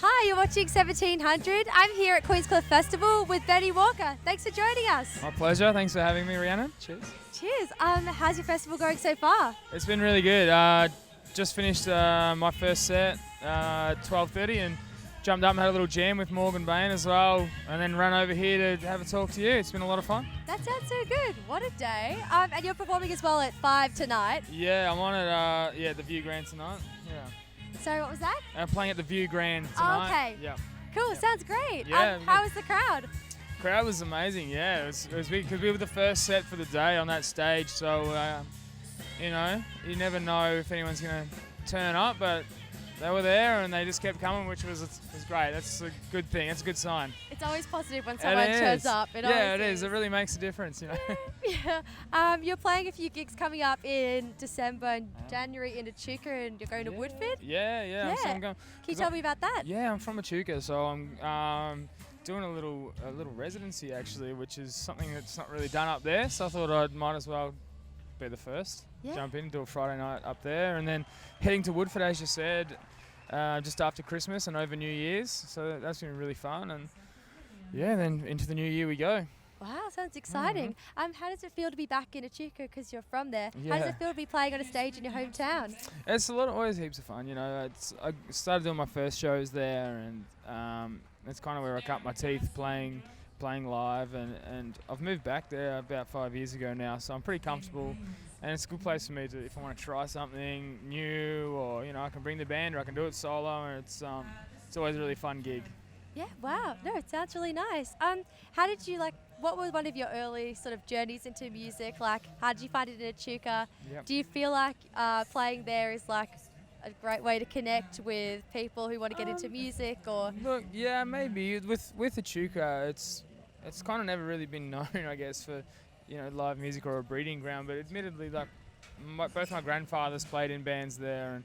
Hi, you're watching 1700. I'm here at Queenscliff Festival with Benny Walker. Thanks for joining us. My pleasure. Thanks for having me, Rhiannon. Cheers. Cheers. How's your festival going so far? It's been really good. Just finished my first set at 12:30 and jumped up and had a little jam with Morgan Bain as well, and then ran over here to have a talk to you. It's been a lot of fun. That sounds so good. What a day. And you're performing as well at 5 tonight. Yeah, I'm on at the View Grand tonight. Yeah. Sorry, what was that? I'm playing at the View Grand tonight. Oh, okay. Yeah. Cool. Sounds great. Yeah. How was the crowd? Crowd was amazing. Yeah, it was big because we were the first set for the day on that stage. So you never know if anyone's gonna turn up, but they were there and they just kept coming, which was great. That's a good thing. That's a good sign. It's always positive when someone turns up. It is. It really makes a difference, you know. Yeah. You're playing a few gigs coming up in December and January in Echuca, and you're going to Woodford. Yeah. So I'm going, Can you tell me about that? Yeah, I'm from Echuca, so I'm doing a little residency actually, which is something that's not really done up there. So I thought I might as well be the first. Yeah. Jump in, do a Friday night up there, and then heading to Woodford, as you said, just after Christmas and over New Year's. So that's been really fun, and then into the new year we go. Wow, sounds exciting. Mm-hmm. How does it feel to be back in Echuca because you're from there? Yeah. How does it feel to be playing on a stage in your hometown? It's always heaps of fun, you know. I started doing my first shows there, and it's kind of where I cut my teeth playing live, and I've moved back there about 5 years ago now, so I'm pretty comfortable, and it's a good place for me to, if I want to try something new, or I can bring the band, or I can do it solo, and it's always a really fun gig. Yeah, wow. No, it sounds really nice. How did you what was one of your early sort of journeys into music? Like, how did you find it in Echuca? Yep. Do you feel like playing there is like a great way to connect with people who want to get into music, or? Look, yeah, maybe with Echuca, it's kind of never really been known, I guess, for live music or a breeding ground. But admittedly, both my grandfathers played in bands there,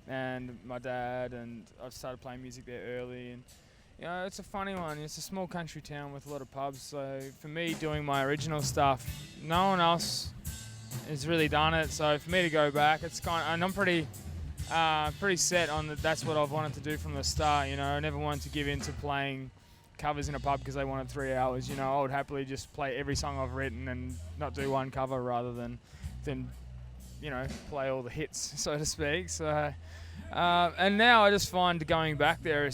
and my dad, and I've started playing music there early, and it's a funny one. It's a small country town with a lot of pubs. So for me, doing my original stuff, no one else has really done it. So for me to go back, and I'm pretty set on that. That's what I've wanted to do from the start. I never wanted to give in to playing covers in a pub because they wanted 3 hours. I would happily just play every song I've written and not do one cover rather than play all the hits, so to speak. So and now I just find going back there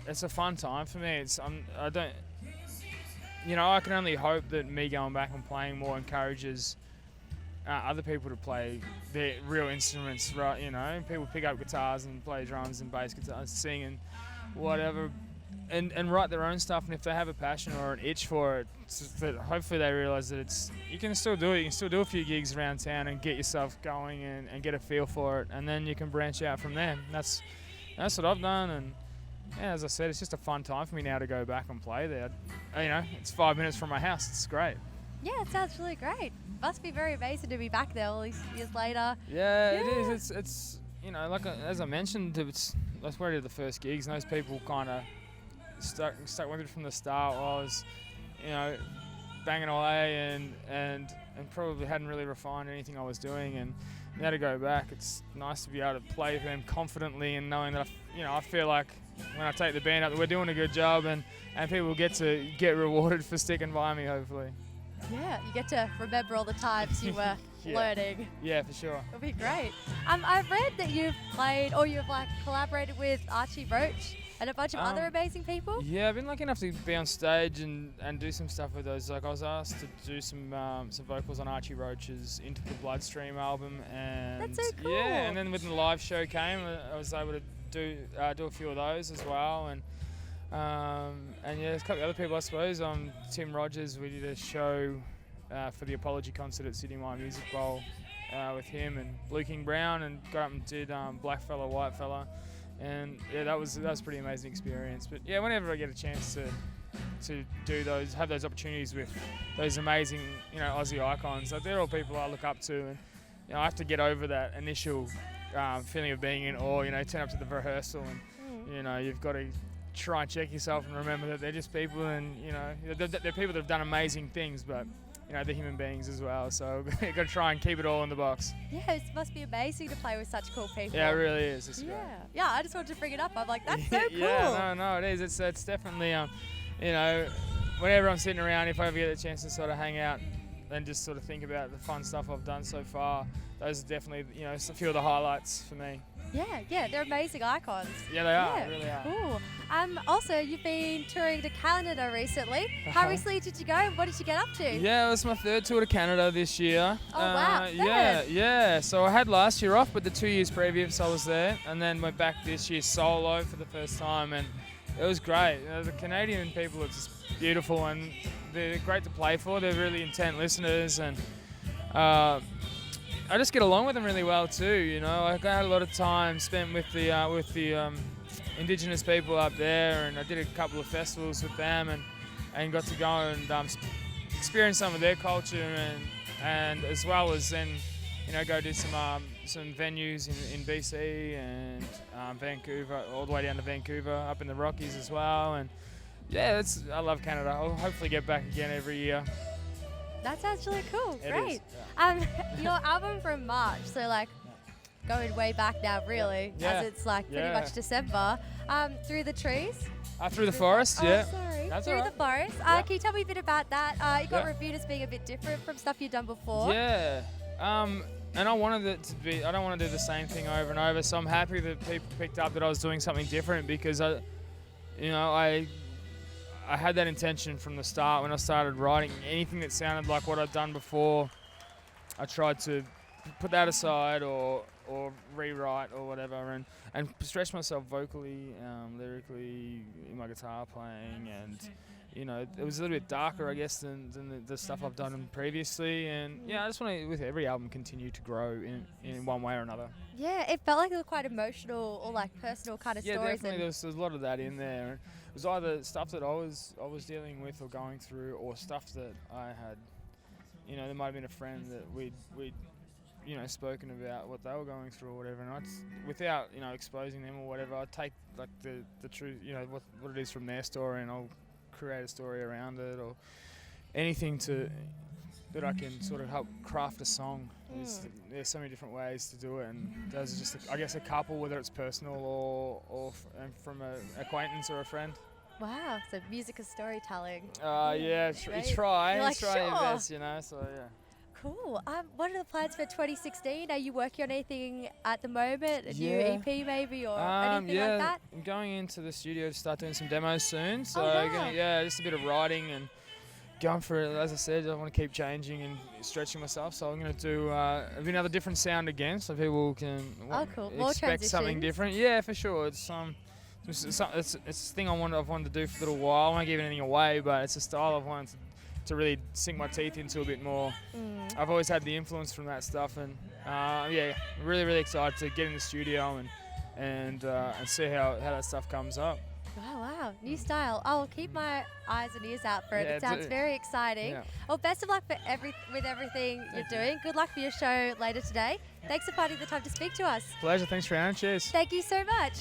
it's a fun time for me. I can only hope that me going back and playing more encourages other people to play their real instruments, right? People pick up guitars and play drums and bass guitars, sing and whatever, and write their own stuff. And if they have a passion or an itch for it, hopefully they realise that you can still do it. You can still do a few gigs around town and get yourself going and get a feel for it, and then you can branch out from there. That's what I've done, and as I said, it's just a fun time for me now to go back and play there. It's 5 minutes from my house. It's great. Yeah, it sounds really great. Must be very amazing to be back there all these years later. Yeah. It is. It's as I mentioned, that's where I did the first gigs, and those people kind of stuck with it from the start. While I was, banging away and probably hadn't really refined anything I was doing, and now to go back, it's nice to be able to play for them confidently and knowing that I feel like when I take the band up that we're doing a good job, and people get to get rewarded for sticking by me, hopefully. Yeah, you get to remember all the times you were learning. Yeah, for sure. It'll be great. I've read that you've played, or you've collaborated with Archie Roach and a bunch of other amazing people. Yeah, I've been lucky enough to be on stage and do some stuff with those. I was asked to do some vocals on Archie Roach's Into the Bloodstream album, and that's so cool. Yeah, and then when the live show came, I was able to do a few of those as well, and there's a couple of other people, I suppose. Tim Rogers, we did a show for the Apology concert at Sydney Mine Music Bowl with him and Blue King Brown, and got up and did Black Fella, White Fella, and that was a pretty amazing experience. But yeah, whenever I get a chance to have those opportunities with those amazing Aussie icons, they're all people I look up to, and I have to get over that initial feeling of being in awe. Turn up to the rehearsal and you've got to try and check yourself and remember that they're just people, and they're people that have done amazing things, but the human beings as well. So got to try and keep it all in the box. Yeah, it must be amazing to play with such cool people. Yeah, it really is. It's yeah. great. Yeah, I just wanted to bring it up. I'm like, that's so cool. Yeah, no, it is. It's definitely, whenever I'm sitting around, if I ever get a chance to sort of hang out and just sort of think about the fun stuff I've done so far, those are definitely, a few of the highlights for me. Yeah, they're amazing icons. Yeah, they are. Really are. Cool. Also, you've been touring to Canada recently. How recently did you go? What did you get up to? Yeah, it was my third tour to Canada this year. Oh, wow. Yeah. So I had last year off, but the 2 years previous I was there, and then went back this year solo for the first time, and it was great. The Canadian people are just beautiful, and they're great to play for. They're really intent listeners, and I just get along with them really well too. I had a lot of time spent with the Indigenous people up there, and I did a couple of festivals with them, and got to go and experience some of their culture, and as well as then go do some venues in BC and Vancouver, all the way down to Vancouver, up in the Rockies as well. And yeah, I love Canada. I'll hopefully get back again every year. That sounds really cool. It Great. is, yeah. Your album from March, so going way back now, really, as it's pretty much December. Through the trees. Through the forest, yeah. Sorry. That's Through all the right. forest. Yeah. Can you tell me a bit about that? You got reviewed as being a bit different from stuff you've done before. Yeah. And I wanted it to be. I don't want to do the same thing over and over. So I'm happy that people picked up that I was doing something different, because I had that intention from the start when I started writing. Anything that sounded like what I'd done before, I tried to put that aside or rewrite or whatever, and stretch myself vocally, lyrically, in my guitar playing, and it was a little bit darker, I guess, than the stuff I've done previously. And I just want to, with every album, continue to grow in one way or another. Yeah, it felt like it was quite emotional or personal kind of stories. Yeah, definitely. There was a lot of that in there. It was either stuff that I was dealing with or going through, or stuff that I had. There might have been a friend that we'd spoken about what they were going through or whatever, and without exposing them or whatever, I'd take the truth, what it is from their story, and I'll create a story around it, or anything that I can sort of help craft a song. There's so many different ways to do it, and those are just, I guess, a couple, whether it's personal or from an acquaintance or a friend. Wow, so music is storytelling. You try your best, so yeah. Cool. What are the plans for 2016? Are you working on anything at the moment? A new EP maybe, or anything like that? I'm going into the studio to start doing some demos soon. So wow. just a bit of writing and going for it. As I said, I want to keep changing and stretching myself. So I'm going to do another different sound again, so people can cool. More expect something different. Yeah, for sure. It's a thing I've wanted to do for a little while. I won't give anything away, but it's a style I've wanted to really sink my teeth into a bit more. I've always had the influence from that stuff, and really, really excited to get in the studio and see how that stuff comes up. Wow, new style. I'll keep my eyes and ears out for it. It sounds very exciting. Yeah. Well, best of luck with everything you're doing. Good luck for your show later today. Thanks for finding the time to speak to us. Pleasure. Thanks, Rhiannon. Cheers. Thank you so much.